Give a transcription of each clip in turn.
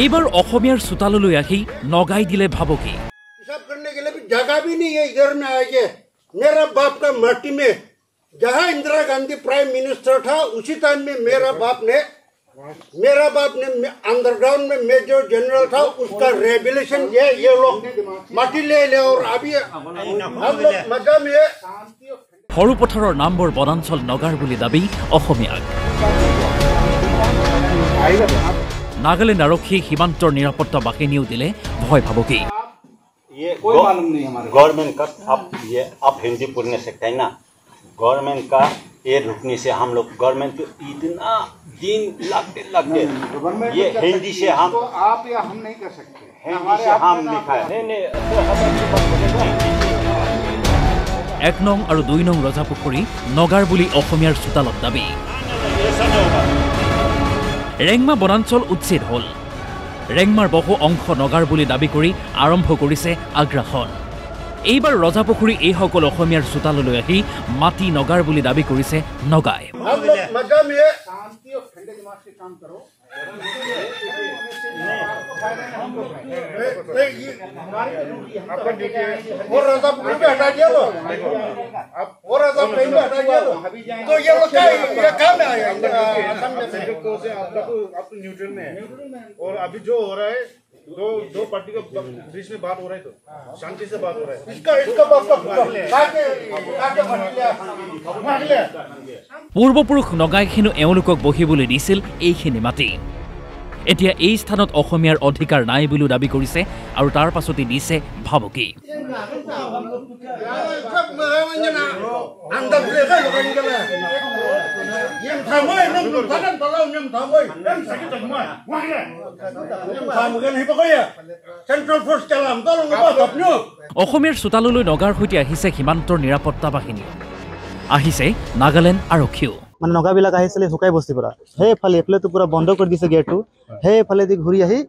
এইবাৰ অসমীয়াৰ চোতাললৈ আহি নগাই দিলে ভাবুকি। पेशाब करने के लिए भी जगह भी नहीं है इधर में आके। मेरा बाप का मट्टी में जहाँ इंदिरा गांधी प्राइम मिनिस्टर था उसी टाइम में मेरा बाप ने अंडरग्राउंड में मेजर जनरल था उसका रेवोल्यूशन किया। ये लोग मट्टी ले और अभी हम लोग मजा में সৰু পথাৰৰ নামবৰ বনাঞ্চল নগাৰ বুলি দাবী অসমীয়াক। নাগালেণ্ড আৰক্ষী সীমান্তৰ নিৰাপত্তা বাহিনীও দিলে ভয় ভাবুকি। ये कोई मालूम नहीं हमारे गवर्नमेंट का आप हिंदी बोलने सकते हैं ना। गवर्नमेंट का ये रुकने से हम लोग गवर्नमेंट को इतना दिन लगते ये हिंदी से हम तो आप या हम नहीं कर सकते। हिंदी से हम लिखा है एक नং और 2 नং ৰজাপুখুৰী নগাৰ বুলি অসমীয়াৰ চোতালত দাবী। ৰেংমা বনাঞ্চল উচ্ছেদ হল। ৰেংমাৰ বহু অংশ নগাৰ বুলি দাবী কৰি আৰম্ভ কৰিছে আগ্ৰাসন। এইবাৰ ৰজাপুখুৰী এই সকল অসমীয়াৰ চোতাললৈ আহি মাটি নগাৰ বুলি দাবী কৰিছে নগাই। और अभी जो हो रहा है दो पार्टी के बीच में बात हो रहा है तो शांति से बात हो रहा है। পূৰ্বপুৰুষ নগাইখিনো এওঁলোকক বহিবলৈ দিছিল এইখিনি মাটি। এতিয়া এই স্থানত অসমীয়াৰ অধিকাৰ নাই বুলি দাবী কৰিছে আৰু তাৰ পাছতে দিছে ভাবুকি। অসমীয়াৰ চোতাললৈ নগাৰ সৈতে আহিছে সীমান্তৰ নিৰাপত্তা বাহিনী, আহিছে নাগালেণ্ড আৰক্ষীও। মানে নগাবিলাক আহিছিলে শুকাই বস্তিৰ পৰা সেইফালে এইফালেতো পুৰা বন্ধ কৰি দিছে গেটটো। সেইফালেদি ঘূৰি আহি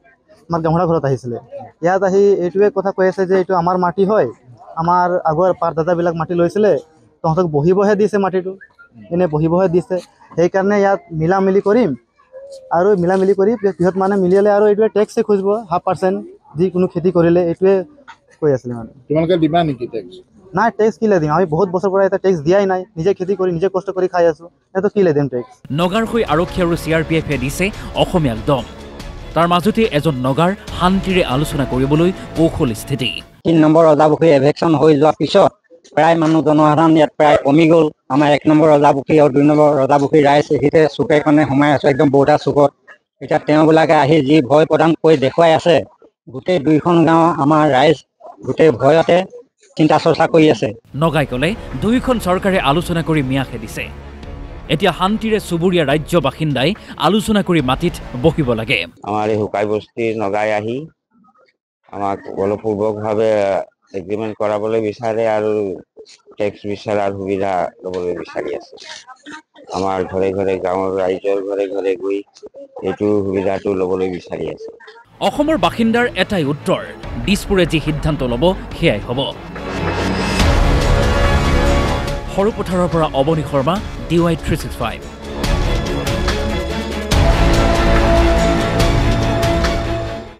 আমাৰ গামৰা ঘৰত আহিছিলে। ইয়াত আহি এইটোৱে কথা কৈ আছে যে এইটো আমাৰ মাটি হয়, আমাৰ আগৰ পাৰদাদাবিলাক মাটি লৈছিলে, তহঁতক বহিবহে দিছে মাটিটো, এনে বহিবহে দিছে। সেইকাৰণে ইয়াত মিলামিলি কৰিম আৰু মিলামিলি কৰি পিছত মানে মিলিলে আৰু এইটোৱে টেক্সে খুজিব 0.5% যিকোনো খেতি কৰিলে। এইটোৱে কৈ আছিলে। মানে তোমালোকে দিবা নেকি টেক্স? নাই টেক্স কিলে দিম, আমি বহুত বছৰ পৰা এটা টেক্স দিয়াই নাই। নিজে খেতি কৰি নিজে কষ্ট কৰি খাই আছো, এইটো কিলে দিম টেক্স। নগাৰ হৈ আৰক্ষী আৰু CRPFে দিছে অসমীয়াক দম। তাৰ মাজতে এজন নগাৰ শান্তিৰে আলোচনা কৰিবলৈ কৌশল স্থিতি। 3 নম্বৰ ৰজাপুখুৰী এভেকশ্যন হৈ যোৱাৰ পিছত প্ৰায় মানুহ জনসাধাৰণ ইয়াত প্ৰায় কমি গ'ল। আমাৰ 1 নম্বৰ ৰজাপুখুৰী আৰু 2 নম্বৰ ৰজাপুখুৰী ৰাইজ এইখিতে চুকে কাৰণে সোমাই আছো, একদম বৰ্ডাৰ চুকত। এতিয়া তেওঁবিলাকে আহি যি ভয় প্ৰদান কৰি দেখুৱাই আছে, গোটেই 2খন গাঁও আমাৰ ৰাইজ গোটেই ভয়তে চিন্তা চৰ্চা কৰি আছে। নগাই ক'লে 2খন চৰকাৰে আলোচনা কৰি মিয়া খেদিছে। এতিয়া শান্তিৰে চুবুৰীয়া ৰাজ্য বাসিন্দাই আলোচনা কৰি মাটিত বহিব লাগে। আমাৰ এই শুকাই বস্তিৰ নগাই আহি আমাক বলপূৰ্বকভাৱে এগ্ৰিমেণ্ট কৰাবলৈ বিচাৰে আৰু টেক্স বিচাৰাৰ সুবিধা ল'বলৈ বিচাৰি আছে। আমাৰ ঘৰে ঘৰে গাঁৱৰ ৰাইজৰ ঘৰে ঘৰে গৈ এইটো সুবিধাটো ল'বলৈ বিচাৰি আছে। অসমৰ বাসিন্দাৰ এটাই উত্তৰ, দিছপুৰে যি সিদ্ধান্ত ল'ব সেয়াই হ'ব। সৰু পথাৰৰ পৰা অৱনী শৰ্মা, DY 365।